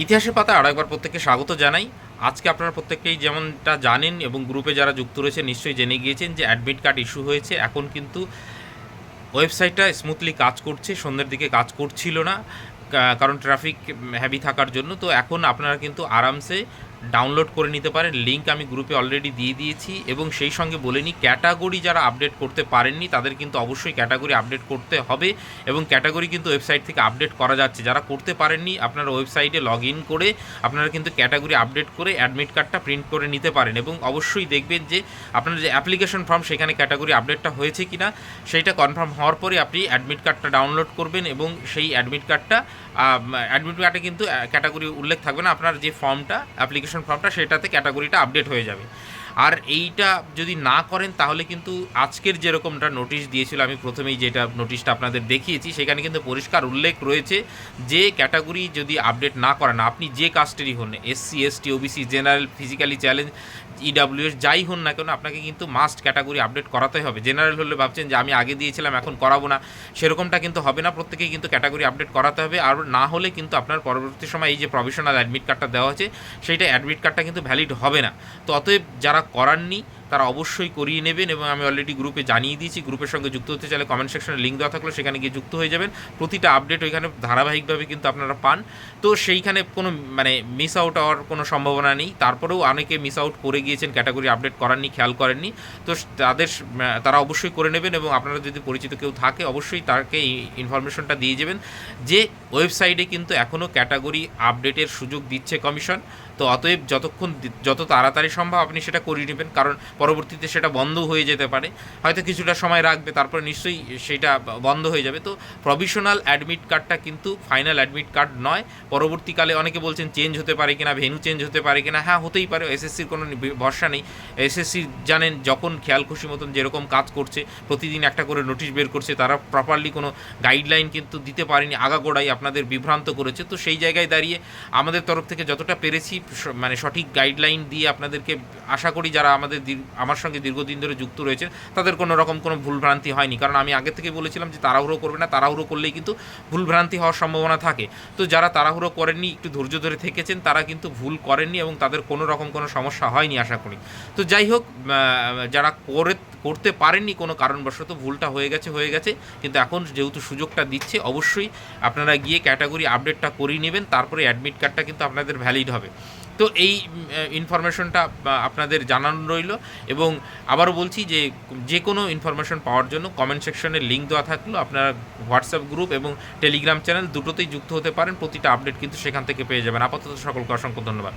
ইতিহাসের পাতায় আরেকবার প্রত্যেককে স্বাগত জানাই। আজকে আপনারা প্রত্যেকেই যেমনটা জানেন এবং গ্রুপে যারা যুক্ত রয়েছে নিশ্চয়ই জেনে গিয়েছেন যে অ্যাডমিট কার্ড ইস্যু হয়েছে। এখন কিন্তু ওয়েবসাইটটা স্মুথলি কাজ করছে, সন্ধ্যের দিকে কাজ করছিল না কারণ ট্রাফিক হেভি থাকার জন্য। তো এখন আপনারা কিন্তু আরামসে ডাউনলোড করে নিতে পারেন। লিঙ্ক আমি গ্রুপে অলরেডি দিয়ে দিয়েছি এবং সেই সঙ্গে বলে নিই, ক্যাটাগরি যারা আপডেট করতে পারেননি তাদের কিন্তু অবশ্যই ক্যাটাগরি আপডেট করতে হবে এবং ক্যাটাগরি কিন্তু ওয়েবসাইট থেকে আপডেট করা যাচ্ছে। যারা করতে পারেননি আপনারা ওয়েবসাইটে লগ ইন করে আপনারা কিন্তু ক্যাটাগরি আপডেট করে অ্যাডমিট কার্ডটা প্রিন্ট করে নিতে পারেন এবং অবশ্যই দেখবেন যে আপনার যে অ্যাপ্লিকেশন ফর্ম সেখানে ক্যাটাগরি আপডেটটা হয়েছে কি না সেইটা কনফার্ম হওয়ার পরে আপনি অ্যাডমিট কার্ডটা ডাউনলোড করবেন এবং সেই অ্যাডমিট কার্ডে কিন্তু ক্যাটাগরি উল্লেখ থাকবে না, আপনার যে ফর্মটা অ্যাপ্লিকেশন ফর্মটা সেটাতে ক্যাটাগরিটা আপডেট হয়ে যাবে। আর এইটা যদি না করেন তাহলে কিন্তু আজকের যেরকমটা নোটিশ দিয়েছিল, আমি প্রথমেই যেটা নোটিশটা আপনাদের দেখিয়েছি সেখানে কিন্তু পরিষ্কার উল্লেখ রয়েছে যে ক্যাটাগরি যদি আপডেট না করেন, আপনি যে কাস্টেরই হন, SC ST OBC general physically challenge EWS যাই হন না কেন, আপনাকে কিন্তু মাস্ট ক্যাটাগরি আপডেট করাতে হবে। জেনারেল হলে ভাবছেন যে আমি আগে দিয়েছিলাম এখন করাবো না, সেরকমটা কিন্তু হবে না। প্রত্যেকেই কিন্তু ক্যাটাগরি আপডেট করাতে হবে। আর না হলে কিন্তু আপনার পরবর্তী সময় এই যে প্রভিশনাল অ্যাডমিট কার্ডটা দেওয়া হয়েছে সেইটা অ্যাডমিট কার্ডটা কিন্তু ভ্যালিড হবে না। তো অতএব যারা করাননি তারা অবশ্যই করিয়ে নেবেন এবং আমি অলরেডি গ্রুপে জানিয়ে দিয়েছি। গ্রুপের সঙ্গে যুক্ত হতে চাইলে কমেন্ট সেকশনে লিঙ্ক দেওয়া থাকলে সেখানে গিয়ে যুক্ত হয়ে যাবেন। প্রতিটা আপডেট ওইখানে ধারাবাহিকভাবে কিন্তু আপনারা পান। তো সেইখানে কোনো মিস আউট হওয়ার কোনো সম্ভাবনা নেই। তারপরেও অনেকে মিস আউট করে গিয়েছেন, ক্যাটাগরি আপডেট করাননি, খেয়াল করেননি। তো তারা অবশ্যই করে নেবেন এবং আপনারা যদি পরিচিত কেউ থাকে অবশ্যই তাকে এই ইনফরমেশনটা দিয়ে যাবেন যে ওয়েবসাইটে কিন্তু এখনও ক্যাটাগরি আপডেটের সুযোগ দিচ্ছে কমিশন। তো অতএব যত তাড়াতাড়ি সম্ভব আপনি সেটা করিয়ে নেবেন, কারণ পরবর্তীতে সেটা বন্ধ হয়ে যেতে পারে। হয়তো কিছুটা সময় রাখবে, তারপরে নিশ্চয়ই সেটা বন্ধ হয়ে যাবে। তো প্রভিশনাল অ্যাডমিট কার্ডটা কিন্তু ফাইনাল অ্যাডমিট কার্ড নয়। পরবর্তীকালে অনেকে বলছেন চেঞ্জ হতে পারে কিনা, ভেন্যু চেঞ্জ হতে পারে কিনা। হ্যাঁ, হতেই পারে, এসএসসির কোনো ভরসা নেই। এসএসসি জানেন যখন খেয়াল খুশি মতন যেরকম কাজ করছে, প্রতিদিন একটা করে নোটিশ বের করছে, তারা প্রপারলি কোনো গাইডলাইন কিন্তু দিতে পারেনি, আগাগোড়াই আপনাদের বিভ্রান্ত করেছে। তো সেই জায়গায় দাঁড়িয়ে আমাদের তরফ থেকে যতটা পেরেছি সঠিক গাইডলাইন দিয়ে আপনাদেরকে, আশা করি যারা আমার সঙ্গে দীর্ঘদিন ধরে যুক্ত রয়েছেন তাদের কোনো রকম কোনো ভুলভ্রান্তি হয়নি। কারণ আমি আগে থেকে বলেছিলাম যে তাড়াহুড়ো করবে না, তাড়াহুড়ো করলেই কিন্তু ভুলভ্রান্তি হওয়ার সম্ভাবনা থাকে। তো যারা তাড়াহুড়ো করেননি, একটু ধৈর্য ধরে থেকেছেন, তারা কিন্তু ভুল করেননি এবং তাদের কোনো রকম কোনো সমস্যা হয়নি আশা করি। তো যাই হোক, যারা করতে পারেননি কোনো কারণবশত, ভুলটা হয়ে গেছে, কিন্তু এখন যেহেতু সুযোগটা দিচ্ছে অবশ্যই আপনারা গিয়ে ক্যাটাগরি আপডেটটা করিয়ে নেবেন, তারপরে অ্যাডমিট কার্ডটা কিন্তু আপনাদের ভ্যালিড হবে। তো এই ইনফরমেশনটা আপনাদের জানানো রইল এবং আবারও বলছি যে যে কোনো ইনফরমেশন পাওয়ার জন্য কমেন্ট সেকশনে লিঙ্ক দেওয়া থাকলো, আপনারা হোয়াটসঅ্যাপ গ্রুপ এবং টেলিগ্রাম চ্যানেল দুটোতেই যুক্ত হতে পারেন। প্রতিটা আপডেট কিন্তু সেখান থেকে পেয়ে যাবেন। আপাতত সকলকে অসংখ্য ধন্যবাদ।